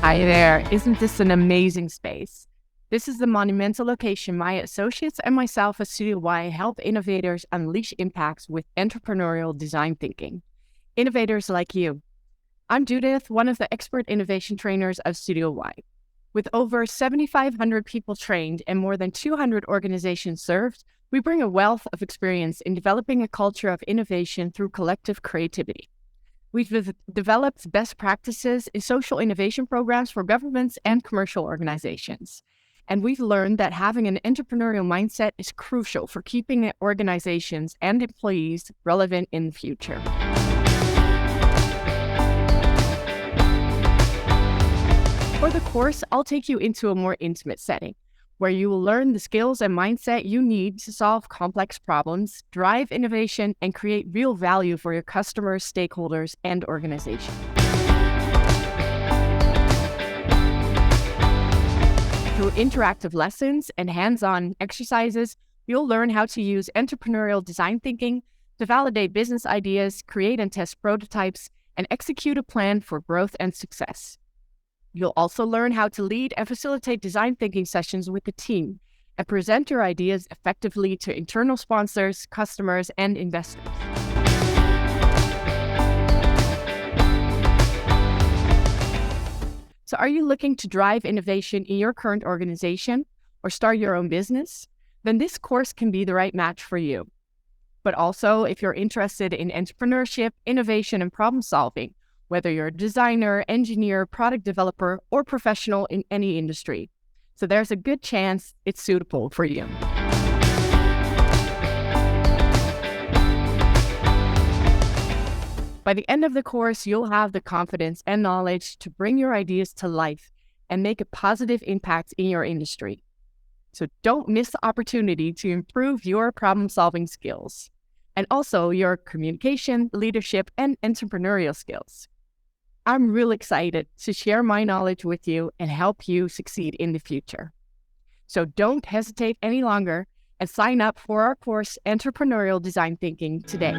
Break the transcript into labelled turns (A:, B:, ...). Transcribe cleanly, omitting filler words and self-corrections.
A: Hi there. Isn't this an amazing space? This is the monumental location my associates and myself at STUDIO.WHY help innovators unleash impacts with entrepreneurial design thinking. Innovators like you. I'm Judith, one of the expert innovation trainers of STUDIO.WHY. With over 7,500 people trained and more than 200 organizations served, we bring a wealth of experience in developing a culture of innovation through collective creativity. We've developed best practices in social innovation programs for governments and commercial organizations. And we've learned that having an entrepreneurial mindset is crucial for keeping organizations and employees relevant in the future. For the course, I'll take you into a more intimate setting, where you will learn the skills and mindset you need to solve complex problems, drive innovation, and create real value for your customers, stakeholders, and organization. Through interactive lessons and hands-on exercises, you'll learn how to use entrepreneurial design thinking to validate business ideas, create and test prototypes, and execute a plan for growth and success. You'll also learn how to lead and facilitate design thinking sessions with the team and present your ideas effectively to internal sponsors, customers, and investors. So are you looking to drive innovation in your current organization or start your own business? Then this course can be the right match for you. But also, if you're interested in entrepreneurship, innovation, and problem solving, whether you're a designer, engineer, product developer, or professional in any industry. So there's a good chance it's suitable for you. By the end of the course, you'll have the confidence and knowledge to bring your ideas to life and make a positive impact in your industry. So don't miss the opportunity to improve your problem-solving skills and also your communication, leadership, and entrepreneurial skills. I'm really excited to share my knowledge with you and help you succeed in the future. So don't hesitate any longer and sign up for our course, Entrepreneurial Design Thinking, today.